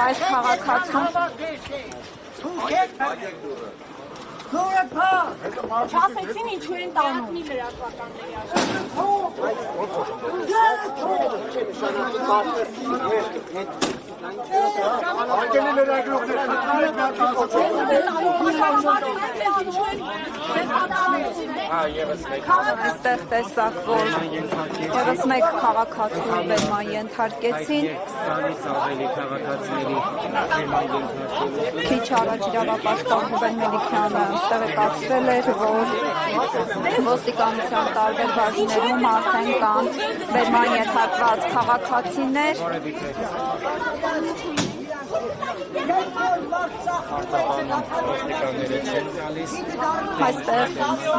այս քաղաքացուն չասեցին ինչու են տանում այստեղ տեսակ, որ ևս մեկ քաղաքացու բերման ենթարկեցին քիչ առաջ իրավապաշտպան Հուբեն Մելիքյանը տեղեկացրել էր, որ ոստիկանության տարբեր բաժիններում արդեն կան բերման ենթարկված քաղաքացիներ այստեղ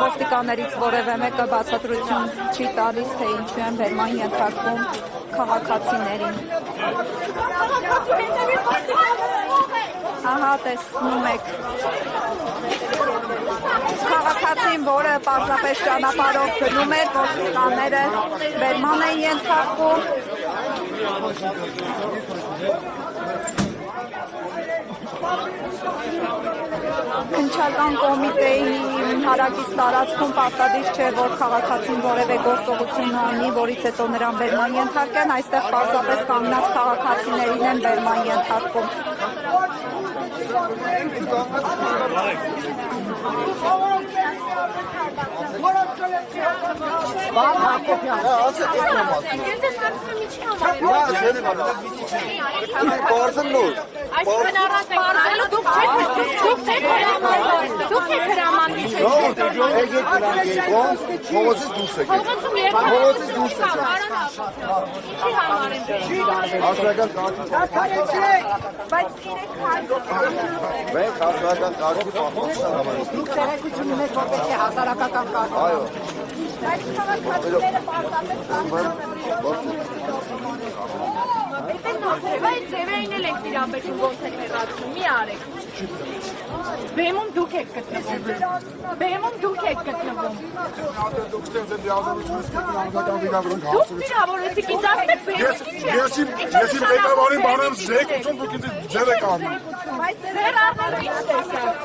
ոստիկաններից որևէ մեկը բացատրություն չի տալիս, թե ինչու են բերման ենթարկվում քաղաքացիներին։ Ահա տեսնում եք քաղաքացին, որը պարզապես ճանապարհով գնում էր, ոստիկանները բերման են ենթարկում։ Քննչական կոմիտեի հարակից տարածքում պարտադիր չէ, որ քաղաքացին որևէ գործողություն անի, որից հետո նրան բերման ենթարկեն, այստեղ պարզապես կանգնած քաղաքացիներին են բերման ենթարկում։ Բայց ձևերին էլ եք տիրապետում ոնց եք հեռացնում, մի արեք։ Բեմում դուք եք գտնվում։ Բեմում դուք եք գտնվում։ Դուք վիրավորեցիք, ինձ ասեք բեմում ինչ է։ Ես իմ ղեկավարին բանեմ զեկուցում, դուք ինձ ձեր եք անում։ Բայց ձեր առնելու ինչ տեսակ։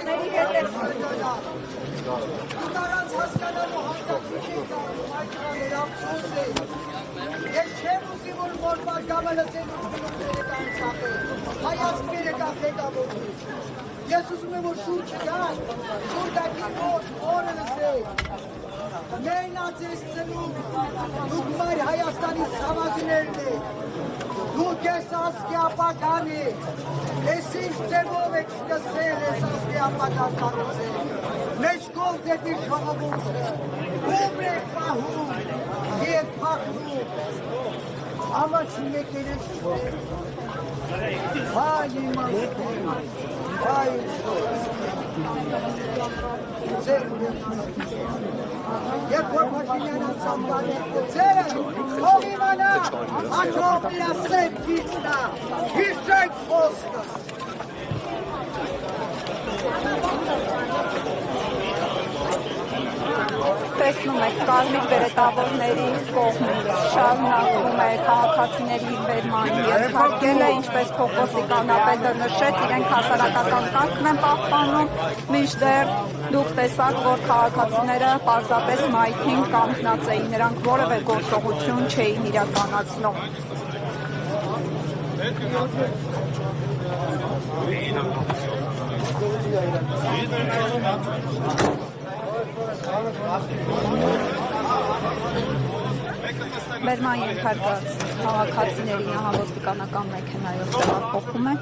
Ես չեմ ուզի, որ բարգավանը ձեր հայացքերը կախետավորում։ Ես ուզում եմ, որ շուրջը գան, շուրջակի օրը լսեք։ Մենացես ծնում, դուք մայր Հայաստանի սավագներն եք, դուք ես ասկի ապական եք, ես ինչ ձևով եք սկսել ես ասկի ապական կարուցել, մեջքով դեպի ժողովուրդը, ում եք պահում և փախնում, ամաչի եկերես չեք, հայ իմ ասկի, հայ ձեր Երբ որ Փաշինյանը ծամբան է ձերը, ով իմանա, աչով իրա սեփ գիծնա, հիշեք խոսքս։ Տեսնում եք, կարմիր բերետավորների կողմից շարունակվում է քաղաքացիների բերման ենթարկելը, ինչպես փոխոստիկանապետը նշեց, իրենք հասարակական կարգն են պահպանում, մինչդեռ դուք տեսաք, որ քաղաքացիները պարզապես մայթին կանգնած էին, նրանք որևէ գործողություն չէին իրականացնում։ Բերման ենթարկված քաղաքացիներին ոստիկանական մեքենայով տեղափոխում է։